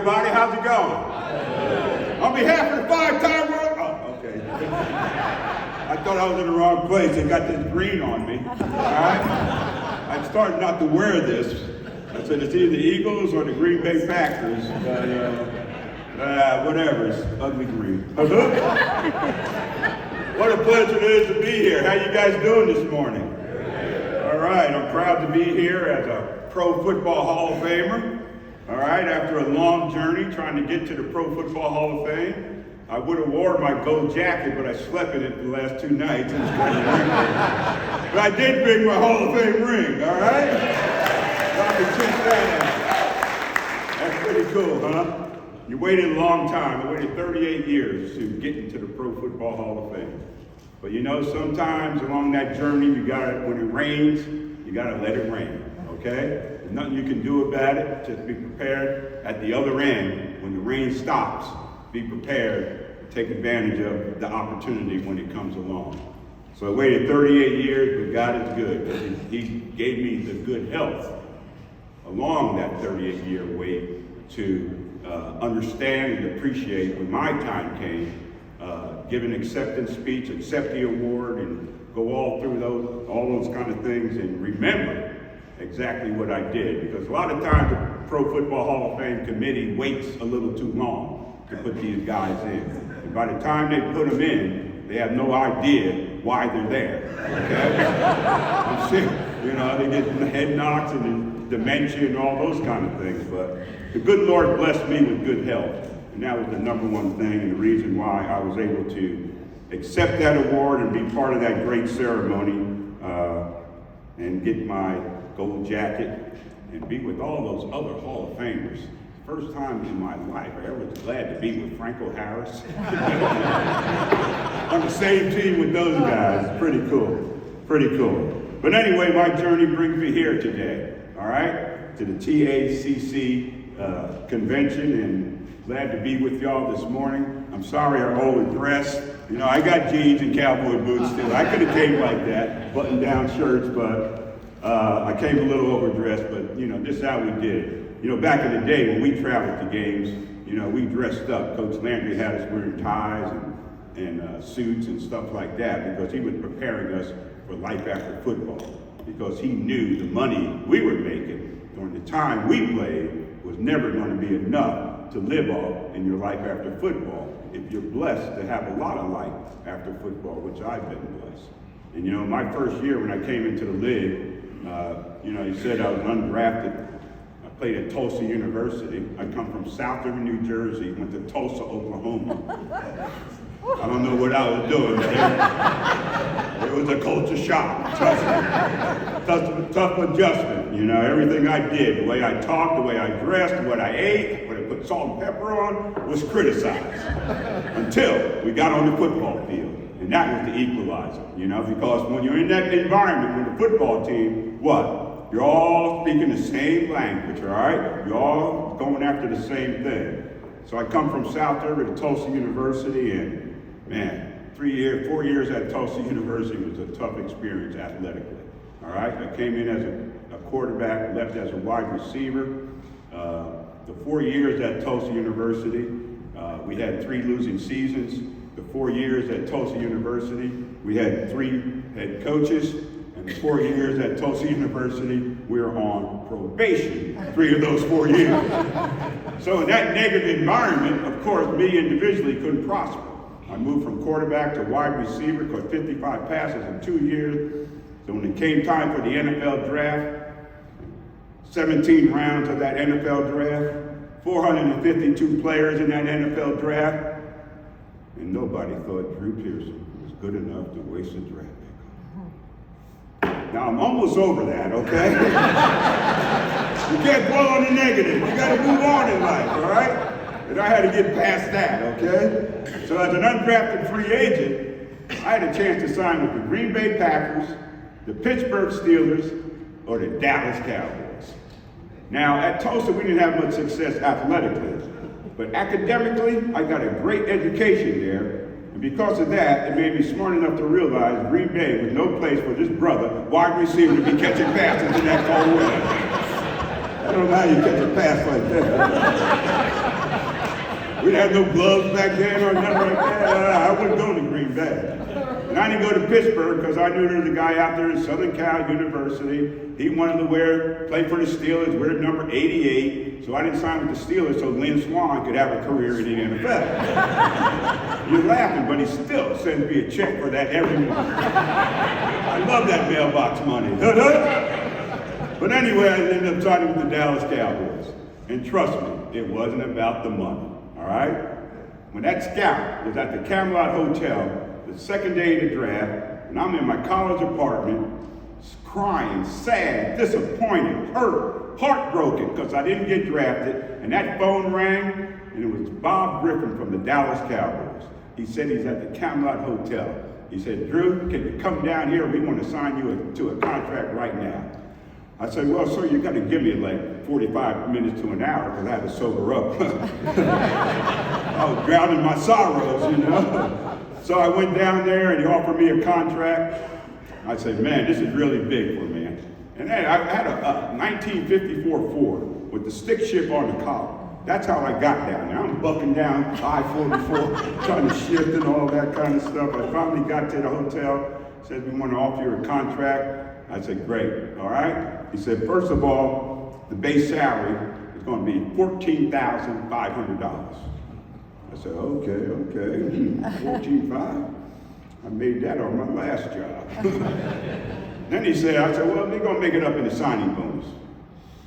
everybody. How's it going? On behalf of the five-time world... Oh, okay. I thought I was in the wrong place. They got this green on me. All right? I started not to wear this. I said it's either the Eagles or the Green Bay Packers. But, whatever. It's ugly green. What a pleasure it is to be here. How you guys doing this morning? All right. I'm proud to be here as a Pro Football Hall of Famer. All right. After a long journey trying to get to the Pro Football Hall of Fame, I would have worn my gold jacket, but I slept in it for the last 2 nights. And it's kind of but I did bring my Hall of Fame ring, all right? Y'all can check that out. That's pretty cool, huh? You waited a long time. I waited 38 years to get into the Pro Football Hall of Fame. But you know, sometimes along that journey, you gotta, when it rains, you gotta let it rain, okay? There's nothing you can do about it. Just be prepared at the other end when the rain stops. Be prepared to take advantage of the opportunity when it comes along. So I waited 38 years, but God is good. He gave me the good health along that 38-year wait to understand and appreciate when my time came, give an acceptance speech, accept the award, and go all through all those kind of things and remember exactly what I did. Because a lot of times the Pro Football Hall of Fame committee waits a little too long to put these guys in. And by the time they put them in, they have no idea why they're there, okay? I'm serious. You know, they get head knocks and dementia and all those kind of things, but the good Lord blessed me with good health, and that was the number one thing and the reason why I was able to accept that award and be part of that great ceremony and get my gold jacket and be with all those other Hall of Famers. First time in my life I ever was glad to be with Franco Harris. On the same team with those guys. Pretty cool. Pretty cool. But anyway, my journey brings me here today, all right? To the TACC convention, and glad to be with y'all this morning. I'm sorry I overdressed. You know, I got jeans and cowboy boots still. I could have came like that, button-down shirts, but I came a little overdressed, but you know, this is how we did it. You know, back in the day when we traveled to games, you know, we dressed up. Coach Landry had us wearing ties and suits and stuff like that because he was preparing us for life after football, because he knew the money we were making during the time we played was never going to be enough to live off in your life after football if you're blessed to have a lot of life after football, which I've been blessed. And you know, my first year when I came into the league, you know, he said I was undrafted. Played at Tulsa University. I come from South River, New Jersey, went to Tulsa, Oklahoma. I don't know what I was doing there. It was a culture shock, trust me. Tough adjustment, you know, everything I did, the way I talked, the way I dressed, what I ate, what I put salt and pepper on, was criticized. Until we got on the football field. And that was the equalizer, you know, because when you're in that environment with the football team, what? You're all speaking the same language, all right? You're all going after the same thing. So I come from South River to Tulsa University, and man, 4 years at Tulsa University was a tough experience athletically, all right? I came in as a quarterback, left as a wide receiver. The 4 years at Tulsa University, we had 3 losing seasons. The 4 years at Tulsa University, we had 3 head coaches. And the 4 years at Tulsa University, we were on probation 3 of those 4 years. So in that negative environment, of course, me individually couldn't prosper. I moved from quarterback to wide receiver, caught 55 passes in 2 years. So when it came time for the NFL draft, 17 rounds of that NFL draft, 452 players in that NFL draft, and nobody thought Drew Pearson was good enough to waste a draft. Now, I'm almost over that, okay? You can't dwell on the negative. You got to move on in life, all right? And I had to get past that, okay? So as an undrafted free agent, I had a chance to sign with the Green Bay Packers, the Pittsburgh Steelers, or the Dallas Cowboys. Now, at Tulsa, we didn't have much success athletically, but academically, I got a great education there. And because of that, it made me smart enough to realize Green Bay was no place for this brother, wide receiver, to be catching passes in that cold weather. I don't know how you catch a pass like that. We had no gloves back then or nothing like that. I wouldn't go to Green Bay. And I didn't go to Pittsburgh because I knew there was a guy out there in Southern Cal University. He wanted to play for the Steelers, wear number 88. So I didn't sign with the Steelers so Lynn Swann could have a career in the NFL. You're laughing, but he still sends me a check for that every month. I love that mailbox money. But anyway, I ended up signing with the Dallas Cowboys. And trust me, it wasn't about the money, all right? When that scout was at the Camelot Hotel, the second day of the draft, and I'm in my college apartment, crying, sad, disappointed, hurt, heartbroken, because I didn't get drafted, and that phone rang, and it was Bob Griffin from the Dallas Cowboys. He said he's at the Camelot Hotel. He said, Drew, can you come down here? We want to sign you to a contract right now. I said, well, sir, you got to give me like 45 minutes to an hour because I had to sober up. I was drowning my sorrows, you know. So I went down there and he offered me a contract. I said, man, this is really big for me. And then I had a 1954 Ford with the stick shift on the collar. That's how I got down there. I'm bucking down I-44, trying to shift and all that kind of stuff. I finally got to the hotel, said, we want to offer you a contract. I said, great, all right? He said, first of all, the base salary is going to be $14,500. I said, okay, $14,500. I made that on my last job. Then I said, well, they're going to make it up in the signing bonus.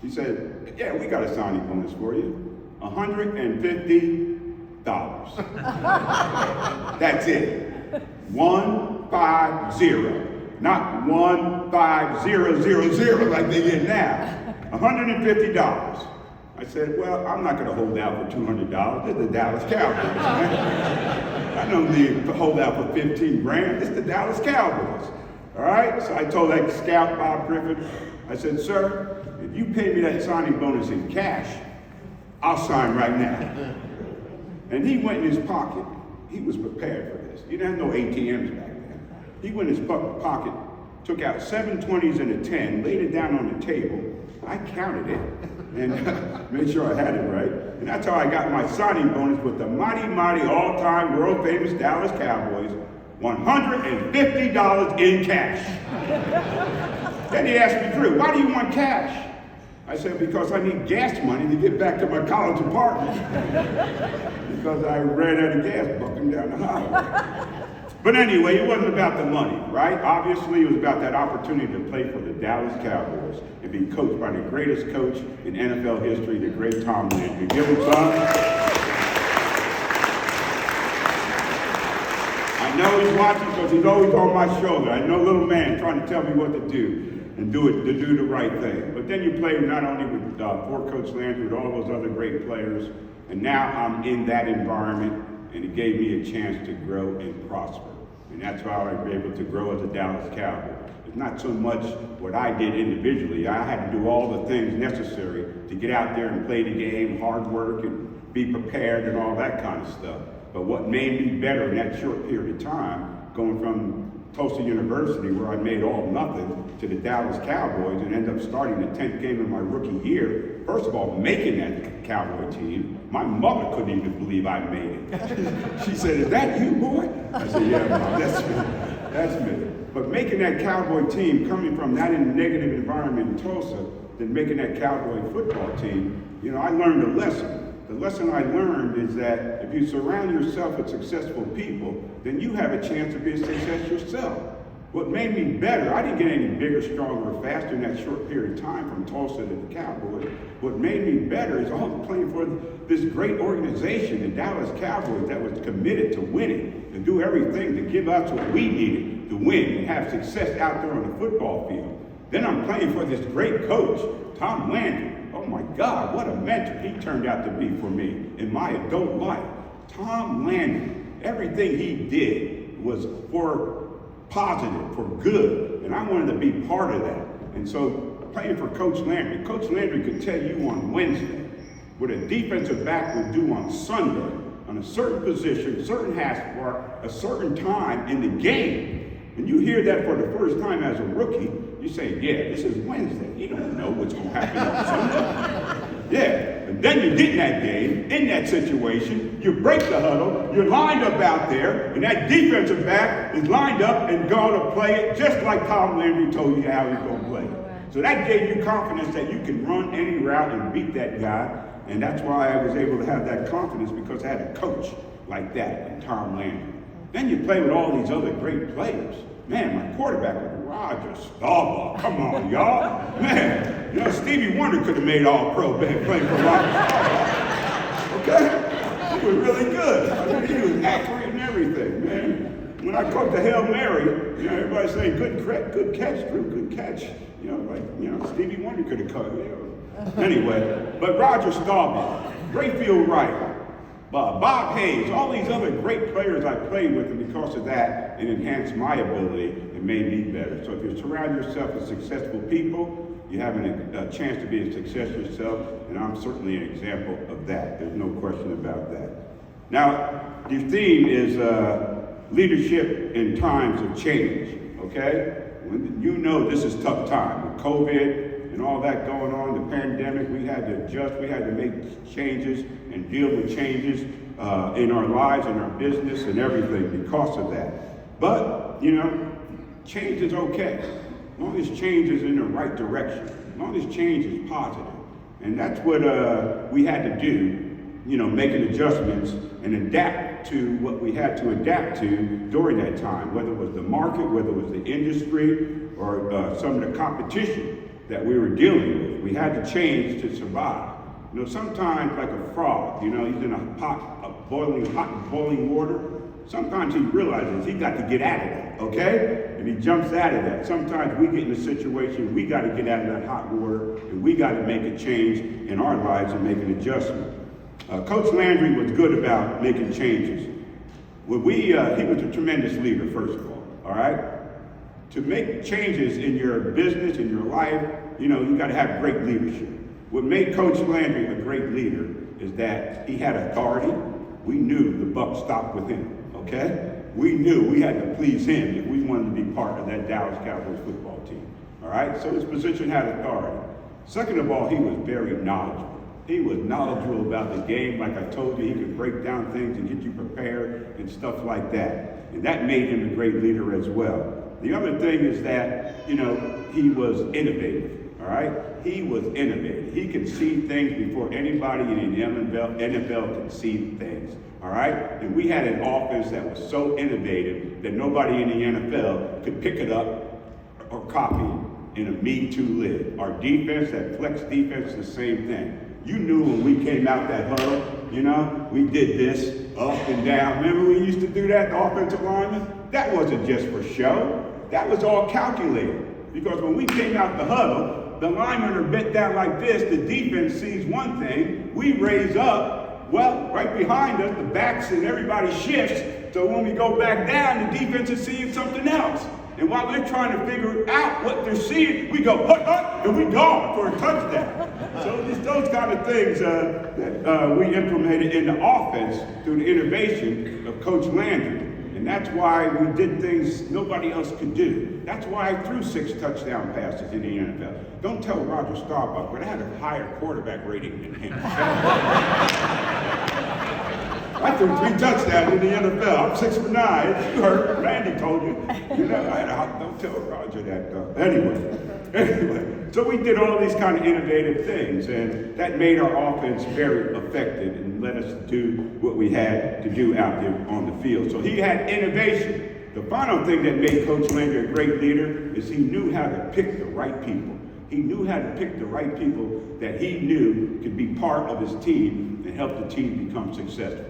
He said, yeah, we got a signing bonus for you. $150. That's it. 150. Not 15000 like they get now. $150. I said, well, I'm not going to hold out for $200. This is the Dallas Cowboys, man. I don't need to hold out for 15 grand. This is the Dallas Cowboys. All right? So I told that scout, Bob Griffin, I said, sir, if you pay me that signing bonus in cash, I'll sign right now. And he went in his pocket. He was prepared for this. He didn't have no ATMs back then. He went in his pocket, took out 7 20s and a 10, laid it down on the table. I counted it and made sure I had it right. And that's how I got my signing bonus with the mighty, mighty, all-time, world-famous Dallas Cowboys, $150 in cash. Then he asked me, Drew, why do you want cash? I said, because I need gas money to get back to my college apartment. Because I ran out of gas bucking down the highway. But anyway, it wasn't about the money, right? Obviously, it was about that opportunity to play for the Dallas Cowboys and be coached by the greatest coach in NFL history, the great Tom Landry. Give him some. I know he's watching because he's always on my shoulder. I know little man trying to tell me what to do and to do the right thing. But then you play not only with for Coach Landry, but all those other great players. And now I'm in that environment, and it gave me a chance to grow and prosper. And that's how I was able to grow as a Dallas Cowboy. It's not so much what I did individually. I had to do all the things necessary to get out there and play the game, hard work, and be prepared and all that kind of stuff. But what made me better in that short period of time, going from Tulsa University, where I made all nothing, to the Dallas Cowboys and ended up starting the 10th game of my rookie year. First of all, making that Cowboy team. My mother couldn't even believe I made it. She said, is that you, boy? I said, yeah, Mom, that's me. But making that Cowboy team, coming from that negative environment in Tulsa, then making that Cowboy football team, you know, I learned a lesson. The lesson I learned is that if you surround yourself with successful people, then you have a chance to be a success yourself. What made me better, I didn't get any bigger, stronger, or faster in that short period of time from Tulsa to the Cowboys. What made me better is I was playing for this great organization, the Dallas Cowboys, that was committed to winning, to do everything to give us what we needed to win and have success out there on the football field. Then I'm playing for this great coach, Tom Landry. Oh my God, what a mentor he turned out to be for me in my adult life. Tom Landry, everything he did was for positive, for good, and I wanted to be part of that. And so playing for Coach Landry could tell you on Wednesday what a defensive back would do on Sunday on a certain position, certain hash mark, a certain time in the game. And you hear that for the first time as a rookie, you say, yeah, this is Wednesday. You don't know what's going to happen on Sunday. Yeah, and then you get in that game, in that situation, you break the huddle, you're lined up out there, and that defensive back is lined up and going to play it just like Tom Landry told you how he's going to play it. So that gave you confidence that you can run any route and beat that guy, and that's why I was able to have that confidence, because I had a coach like that, and Tom Landry. Then you play with all these other great players. Man, my quarterback was Roger Staubach. Come on, y'all. Man, you know, Stevie Wonder could have made all-pro playing for Roger Staubach. Okay? He was really good. I mean, he was accurate and everything, man. When I caught the Hail Mary, you know, everybody's saying, good catch, Drew, good catch. You know, like, you know, Stevie Wonder could have caught it. You know. Anyway, but Roger Staubach, Rayfield Wright, Bob Hayes, all these other great players I played with, and because of that, it enhanced my ability and made me better. So if you surround yourself with successful people, you're having a chance to be a success yourself, and I'm certainly an example of that. There's no question about that. Now, the theme is leadership in times of change, okay? When you know this is tough time. With COVID and all that going on, the pandemic, we had to adjust, we had to make changes and deal with changes in our lives and our business and everything because of that. But, you know, change is okay. As long as change is in the right direction, as long as change is positive. And that's what we had to do, you know, making adjustments and adapt to what we had to adapt to during that time, whether it was the market, whether it was the industry, or some of the competition that we were dealing with. We had to change to survive. You know, sometimes like a frog, you know, he's in a boiling water. Sometimes he realizes he got to get out of that, okay? And he jumps out of that. Sometimes we get in a situation, we got to get out of that hot water, and we got to make a change in our lives and make an adjustment. Coach Landry was good about making changes. He was a tremendous leader, first of all right? To make changes in your business, in your life, you know, you got to have great leadership. What made Coach Landry a great leader is that he had authority. We knew the buck stopped with him, okay? We knew we had to please him if we wanted to be part of that Dallas Cowboys football team, all right? So his position had authority. Second of all, he was very knowledgeable. He was knowledgeable about the game. Like I told you, he could break down things and get you prepared and stuff like that. And that made him a great leader as well. The other thing is that, you know, he was innovative. All right? He was innovative. He could see things before anybody in the NFL could see things. All right? And we had an offense that was so innovative that nobody in the NFL could pick it up or copy it in a me-too lid. Our defense, that flex defense, the same thing. You knew when we came out that huddle, you know, we did this up and down. Remember we used to do that, the offensive linemen? That wasn't just for show. That was all calculated. Because when we came out the huddle, the linemen are bent down like this, the defense sees one thing, we raise up, well, right behind us, the backs and everybody shifts, so when we go back down, the defense is seeing something else. And while they're trying to figure out what they're seeing, we go, hut, hut, and we gone for a touchdown. So it's those kind of things that we implemented in the offense through the innovation of Coach Landry. And that's why we did things nobody else could do. That's why I threw 6 touchdown passes in the NFL. Don't tell Roger Staubach, but I had a higher quarterback rating than him. I threw 3 touchdowns in the NFL. I'm 6 for 9. You heard, Randy told you. You know, don't tell Roger that though. Anyway, so we did all these kind of innovative things, and that made our offense very effective and let us do what we had to do out there on the field. So he had innovation. The final thing that made Coach Landry a great leader is he knew how to pick the right people. He knew how to pick the right people that he knew could be part of his team and help the team become successful.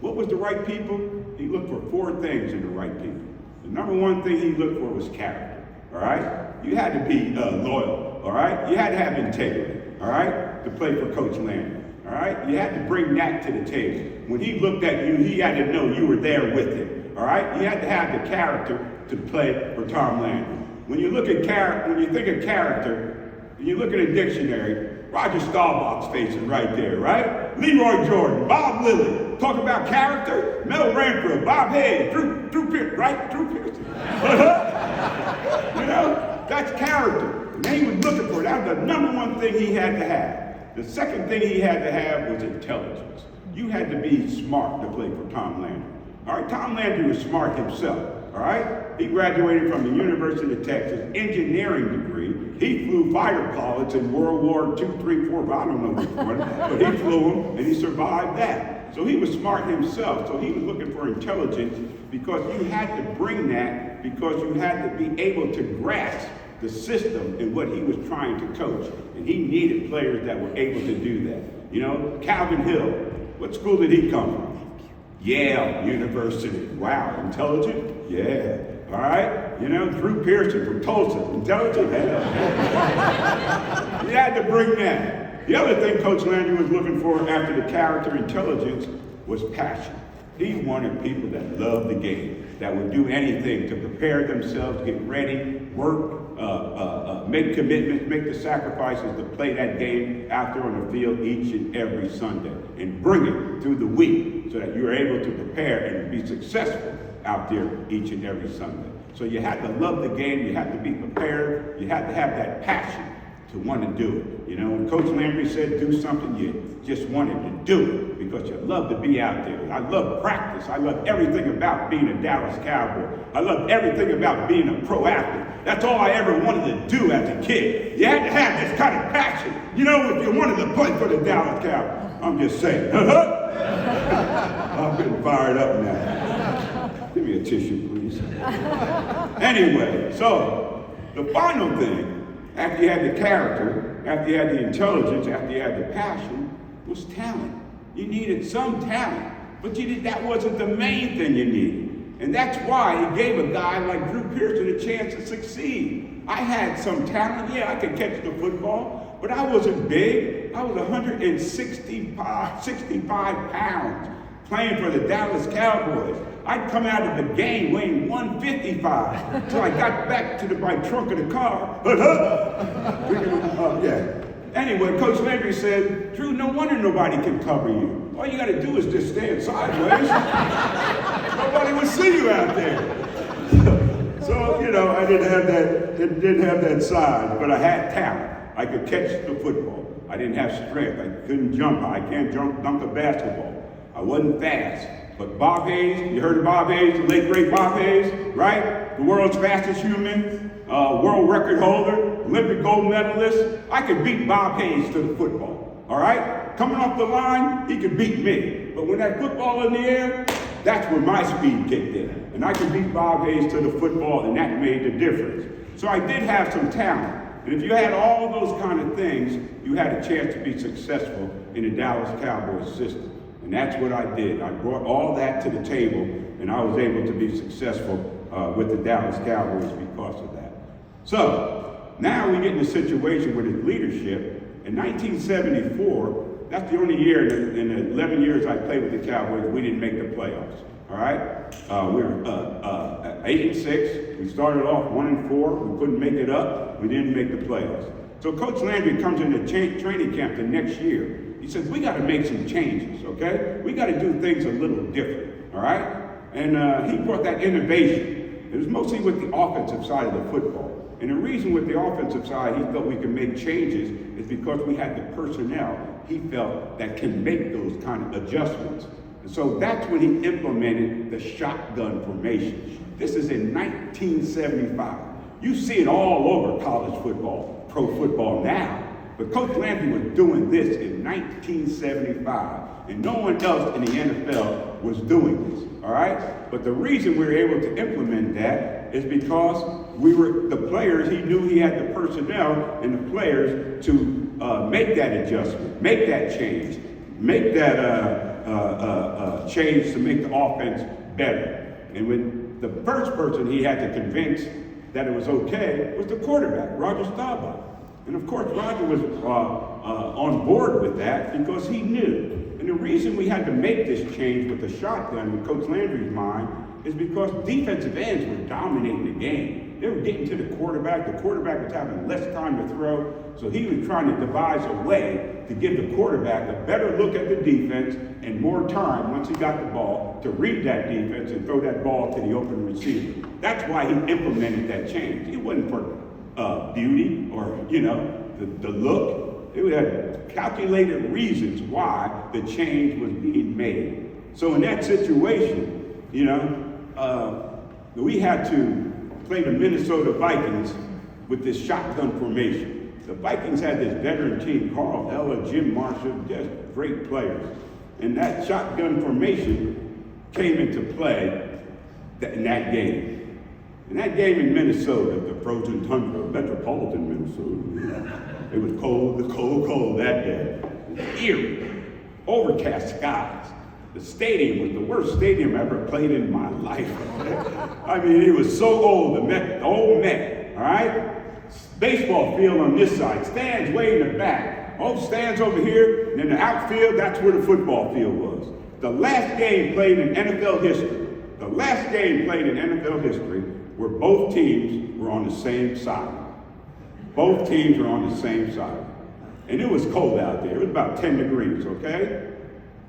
What was the right people? He looked for 4 things in the right people. The number one thing he looked for was character, all right? You had to be loyal, all right? You had to have integrity, all right, to play for Coach Landry, all right? You had to bring that to the table. When he looked at you, he had to know you were there with him, all right? You had to have the character to play for Tom Landry. When you look at character, when you think of character, and you look at a dictionary, Roger Staubach's face is right there, right? Leroy Jordan, Bob Lilly. Talk about character, Mel Ranford, Bob Hayes, Drew Pearson, right? Drew Pearson. You know, that's character. And he was looking for it. That was the number one thing he had to have. The second thing he had to have was intelligence. You had to be smart to play for Tom Landry. All right, Tom Landry was smart himself. All right, he graduated from the University of Texas, engineering degree. He flew fighter pilots in World War II, III, IV, I don't know which one, but he flew them and he survived that. So he was smart himself. So he was looking for intelligence because you had to bring that, because you had to be able to grasp the system and what he was trying to coach. And he needed players that were able to do that. You know, Calvin Hill, what school did he come from? Yale University. Wow, intelligent? Yeah. All right. You know, Drew Pearson from Tulsa. Intelligent? Yeah. You had to bring that. The other thing Coach Landry was looking for after the character intelligence was passion. He wanted people that loved the game, that would do anything to prepare themselves, get ready, work, make commitments, make the sacrifices to play that game out there on the field each and every Sunday, and bring it through the week so that you're able to prepare and be successful out there each and every Sunday. So you had to love the game, you had to be prepared, you had to have that passion to want to do it. You know, when Coach Landry said do something, you just wanted to do it because you love to be out there. I love practice. I love everything about being a Dallas Cowboy. I love everything about being a pro athlete. That's all I ever wanted to do as a kid. You had to have this kind of passion. You know, if you wanted to play for the Dallas Cowboys. I'm just saying. I'm getting fired up now. Give me a tissue, please. Anyway, so the final thing, after you had the character, after you had the intelligence, after you had the passion, was talent. You needed some talent, but that wasn't the main thing you needed. And that's why he gave a guy like Drew Pearson a chance to succeed. I had some talent, yeah, I could catch the football, but I wasn't big. I was 165 pounds playing for the Dallas Cowboys. I'd come out of the game weighing 155. So I got back to my trunk of the car. Yeah. Anyway, Coach Landry said, Drew, no wonder nobody can cover you. All you got to do is just stand sideways. Nobody will see you out there. So, you know, I didn't have that size, but I had talent. I could catch the football. I didn't have strength. I couldn't jump. I can't dunk a basketball. I wasn't fast. But Bob Hayes, you heard of Bob Hayes, the late great Bob Hayes, right? The world's fastest human, world record holder, Olympic gold medalist. I could beat Bob Hayes to the football, all right? Coming off the line, he could beat me. But when that football in the air, that's where my speed kicked in. And I could beat Bob Hayes to the football, and that made the difference. So I did have some talent. And if you had all those kind of things, you had a chance to be successful in the Dallas Cowboys system. And that's what I did. I brought all that to the table, and I was able to be successful with the Dallas Cowboys because of that. So now we get in a situation with his leadership. In 1974, that's the only year in the 11 years I played with the Cowboys, we didn't make the playoffs. All right? We were 8-6. We started off 1-4. We couldn't make it up. We didn't make the playoffs. So Coach Landry comes into training camp the next year. He says, we got to make some changes, okay? We got to do things a little different, all right? And he brought that innovation. It was mostly with the offensive side of the football. And the reason with the offensive side he felt we could make changes is because we had the personnel he felt that can make those kind of adjustments. And so that's when he implemented the shotgun formation. This is in 1975. You see it all over college football, pro football now. But Coach Landry was doing this in 1975, and no one else in the NFL was doing this, all right? But the reason we were able to implement that is because we were the players, he knew he had the personnel and the players to make that adjustment, make that change, make that change to make the offense better. And when the first person he had to convince that it was okay was the quarterback, Roger Staubach. And of course, Roger was on board with that because he knew. And the reason we had to make this change with the shotgun with Coach Landry's mind is because defensive ends were dominating the game. They were getting to the quarterback. The quarterback was having less time to throw. So he was trying to devise a way to give the quarterback a better look at the defense and more time once he got the ball to read that defense and throw that ball to the open receiver. That's why he implemented that change. It wasn't for beauty or, you know, the look. It had calculated reasons why the change was being made. So in that situation, we had to play the Minnesota Vikings with this shotgun formation. The Vikings had this veteran team, Carl Ella, Jim Marshall, just great players. And that shotgun formation came into play in that game. In that game in Minnesota, the frozen tundra, metropolitan Minnesota, it was cold that day. Eerie, overcast skies. The stadium was the worst stadium I ever played in my life. I mean, it was so old, the old Met, all right? Baseball field on this side, stands way in the back. Stands over here, and in the outfield, that's where the football field was. The last game played in NFL history, where both teams were on the same side. Both teams were on the same side. And it was cold out there. It was about 10 degrees, okay?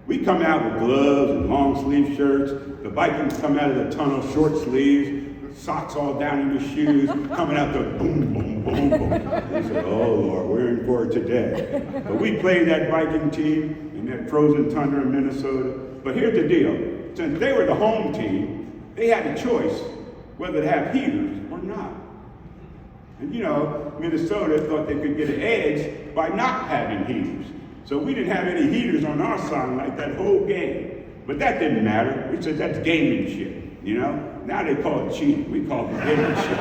We come out with gloves and long sleeve shirts. The Vikings come out of the tunnel, short sleeves, socks all down in the shoes, coming out there, boom, boom, boom, boom. They said, oh Lord, we're in for it today. But we played that Viking team in that frozen tundra in Minnesota. But here's the deal. Since they were the home team, they had a choice whether to have heaters or not. And Minnesota thought they could get an edge by not having heaters. So we didn't have any heaters on our side like that whole game. But that didn't matter. We said that's gamemanship, Now they call it cheating. We call it gamemanship.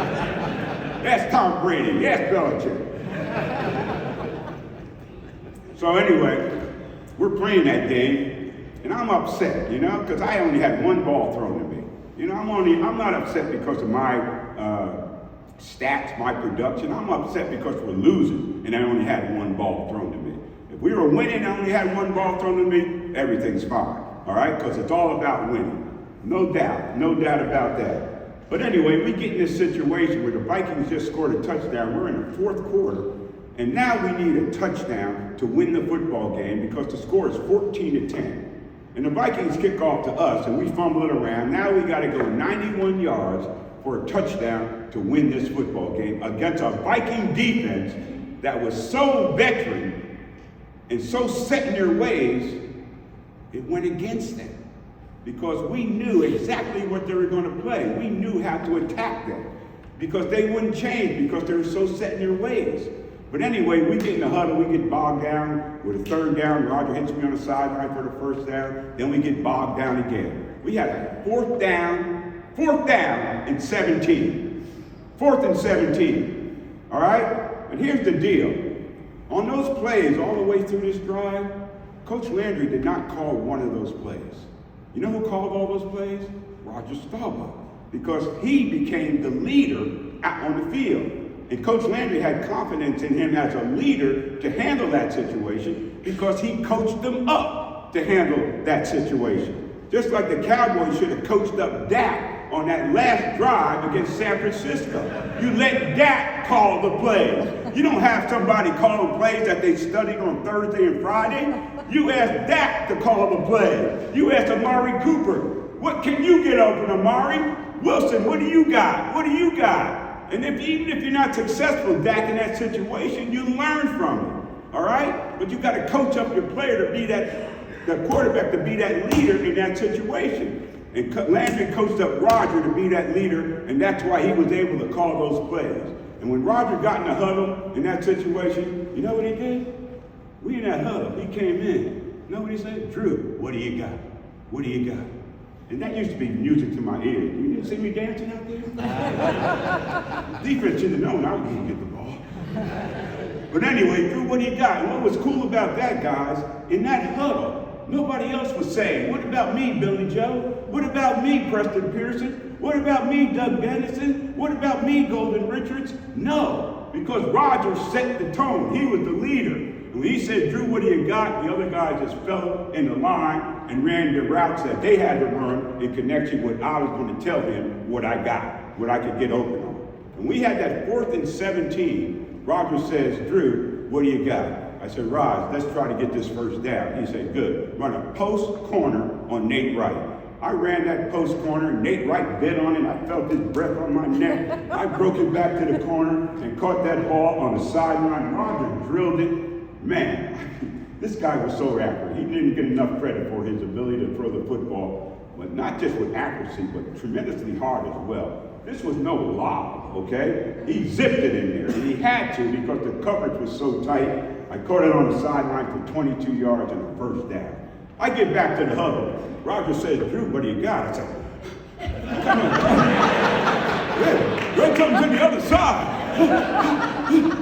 That's Tom Brady. That's Belichick. So anyway, we're playing that game, and I'm upset, because I only had one ball thrown at me. I'm not upset because of my stats, my production. I'm upset because we're losing, and I only had one ball thrown to me. If we were winning, I only had one ball thrown to me, everything's fine, all right? Because it's all about winning. No doubt about that. But anyway, we get in this situation where the Vikings just scored a touchdown. We're in the fourth quarter, and now we need a touchdown to win the football game because the score is 14-10. And the Vikings kick off to us, and we fumble it around. Now we got to go 91 yards for a touchdown to win this football game against a Viking defense that was so veteran and so set in their ways, it went against them. Because we knew exactly what they were going to play. We knew how to attack them. Because they wouldn't change, because they were so set in their ways. But anyway, we get in the huddle, we get bogged down with a third down. Roger hits me on the sideline for the first down. Then we get bogged down again. We had a fourth down and 17. 4th and 17. All right? But here's the deal. On those plays, all the way through this drive, Coach Landry did not call one of those plays. You know who called all those plays? Roger Staubach. Because he became the leader out on the field. And Coach Landry had confidence in him as a leader to handle that situation because he coached them up to handle that situation. Just like the Cowboys should have coached up Dak on that last drive against San Francisco. You let Dak call the plays. You don't have somebody calling plays that they studied on Thursday and Friday. You ask Dak to call the plays. You ask Amari Cooper, what can you get open, Amari? Wilson, what do you got? What do you got? And even if you're not successful, Dak, in that situation, you learn from it, all right? But you got to coach up your player to be the quarterback to be that leader in that situation. And Landry coached up Roger to be that leader, and that's why he was able to call those plays. And when Roger got in the huddle in that situation, you know what he did? We in that huddle, he came in. You know what he said? Drew, what do you got? What do you got? And that used to be music to my ears. You didn't see me dancing out there? Defense should have known I was going to get the ball. But anyway, Drew, what do you got? And what was cool about that, guys, in that huddle, nobody else was saying, what about me, Billy Joe? What about me, Preston Pearson? What about me, Doug Dennison? What about me, Golden Richards? No, because Roger set the tone. He was the leader. And when he said, Drew, what do you got? The other guys just fell in the line and ran the routes that they had to run in connection with I was going to tell them what I got, what I could get open on. And we had that 4th and 17. Roger says, Drew, what do you got? I said, Raj, let's try to get this first down. He said, good. Run a post corner on Nate Wright. I ran that post corner. Nate Wright bit on it. I felt his breath on my neck. I broke it back to the corner and caught that ball on the sideline. Roger drilled it. Man, this guy was so accurate. He didn't get enough credit for his ability to throw the football, but not just with accuracy, but tremendously hard as well. This was no lob, okay? He zipped it in there, and he had to because the coverage was so tight. I caught it on the sideline for 22 yards and a first down. I get back to the huddle. Roger says, Drew, what do you got? I said, Greg comes to the other side.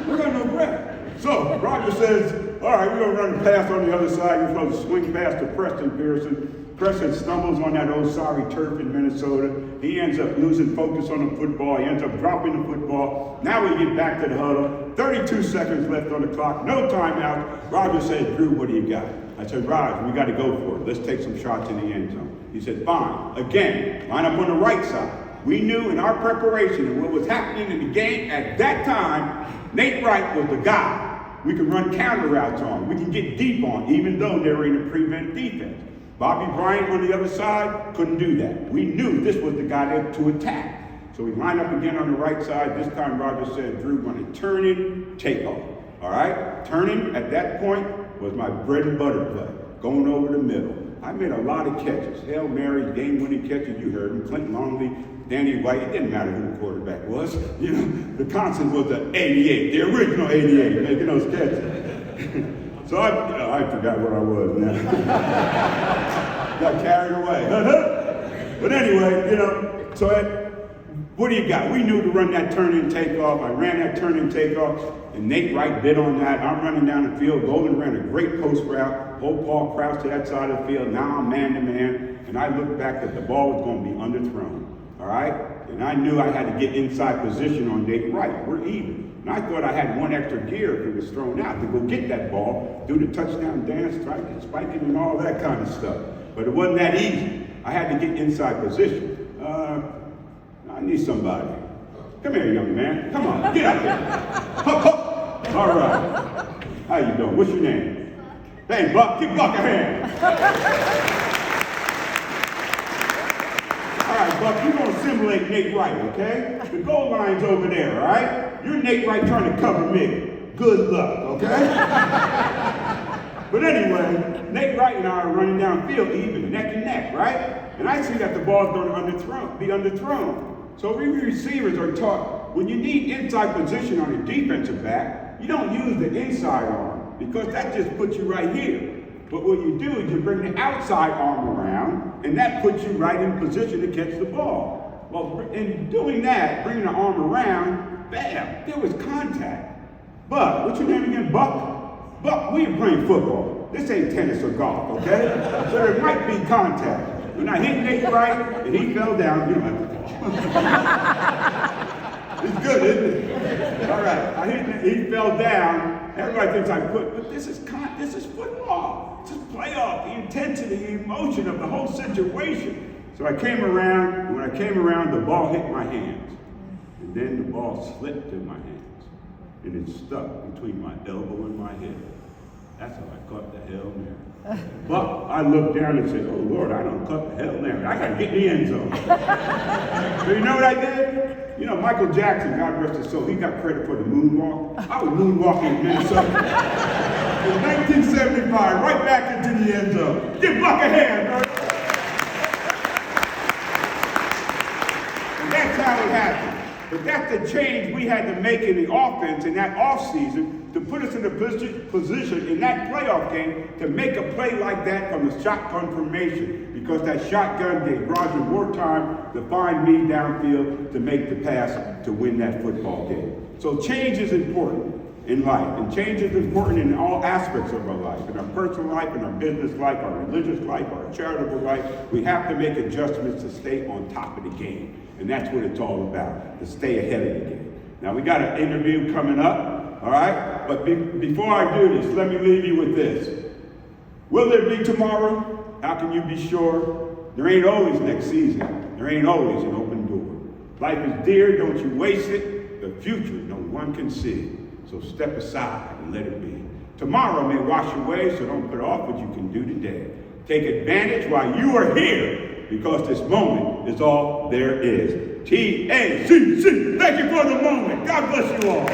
We got no breath. So Roger says, all right, we're going to run a pass on the other side. We're supposed to swing pass to Pearson. Pearson stumbles on that old sorry turf in Minnesota. He ends up losing focus on the football. He ends up dropping the football. Now we get back to the huddle. 32 seconds left on the clock. No timeout. Roger says, Drew, what do you got? I said, Roger, we got to go for it. Let's take some shots in the end zone. He said, fine. Again, line up on the right side. We knew in our preparation and what was happening in the game at that time, Nate Wright was the guy we could run counter routes on. We can get deep on, even though they were in a prevent defense. Bobby Bryant on the other side couldn't do that. We knew this was the guy to attack. So we lined up again on the right side. This time Roger said, Drew, we're going to turn it, take off. All right? Turning at that point was my bread and butter play, going over the middle. I made a lot of catches. Hail Mary, game-winning catches. You heard them. Clinton Longley, Danny White. It didn't matter who the quarterback was. You know, the constant was the 88, the original 88, making those catches. So I forgot where I was now. Got carried away. But anyway, you know, so what do you got? We knew to run that turn and take off. I ran that turn and take off, and Nate Wright bid on that. I'm running down the field. Golden ran a great post route. Hold Paul Krause to that side of the field. Now I'm man to man, and I looked back that the ball was going to be underthrown. All right? And I knew I had to get inside position on Nate Wright. We're even. And I thought I had one extra gear if it was thrown out to go get that ball, do the touchdown dance, spiking and all that kind of stuff. But it wasn't that easy. I had to get inside position. I need somebody. Come here, young man. Come on, get out here. Hup, hup. All right. How you doing? What's your name? Hey, Buck, give Buck a hand. All right, Buck, you're going to simulate Nate Wright, okay? The goal line's over there, all right? You're Nate Wright trying to cover me. Good luck, okay? But anyway, Nate Wright and I are running downfield even, neck and neck, right? And I see that the ball's going to be underthrown. So we receivers are taught, when you need inside position on a defensive back, you don't use the inside arm, because that just puts you right here. But what you do is you bring the outside arm around, and that puts you right in position to catch the ball. Well, in doing that, bringing the arm around, bam, there was contact. But, what's your name again, Buck? Buck, we are playing football. This ain't tennis or golf, okay? So there might be contact. When I hit Nate Wright, and he fell down, you don't have to fall. It's good, isn't it? All right, he fell down. Everybody thinks I quit, but this is football. This is playoff, the intensity, the emotion of the whole situation. So I came around, and when I came around, the ball hit my hands. And then the ball slipped in my hands. And it stuck between my elbow and my hip. That's how I caught the Hail Mary. But I looked down and said, oh Lord, I don't caught the Hail Mary. I got to get in the end zone. So you know what I did? You know, Michael Jackson, God rest his soul, he got credit for the moonwalk. I was moonwalking in Minnesota. In 1975, right back into the end zone. Give Buck a hand, bro. And that's how it happened. But that's the change we had to make in the offense in that offseason to put us in a position in that playoff game to make a play like that from the shotgun formation, because that shotgun gave Roger more time to find me downfield to make the pass to win that football game. So change is important in life, and change is important in all aspects of our life, in our personal life, in our business life, our religious life, our charitable life. We have to make adjustments to stay on top of the game. And that's what it's all about, to stay ahead of the game. Now, we got an interview coming up, all right? But before I do this, let me leave you with this. Will there be tomorrow? How can you be sure? There ain't always next season. There ain't always an open door. Life is dear, don't you waste it. The future, no one can see. So step aside and let it be. Tomorrow may wash away, so don't put off what you can do today. Take advantage while you are here, because this moment is all there is. TACC. Thank you for the moment. God bless you all.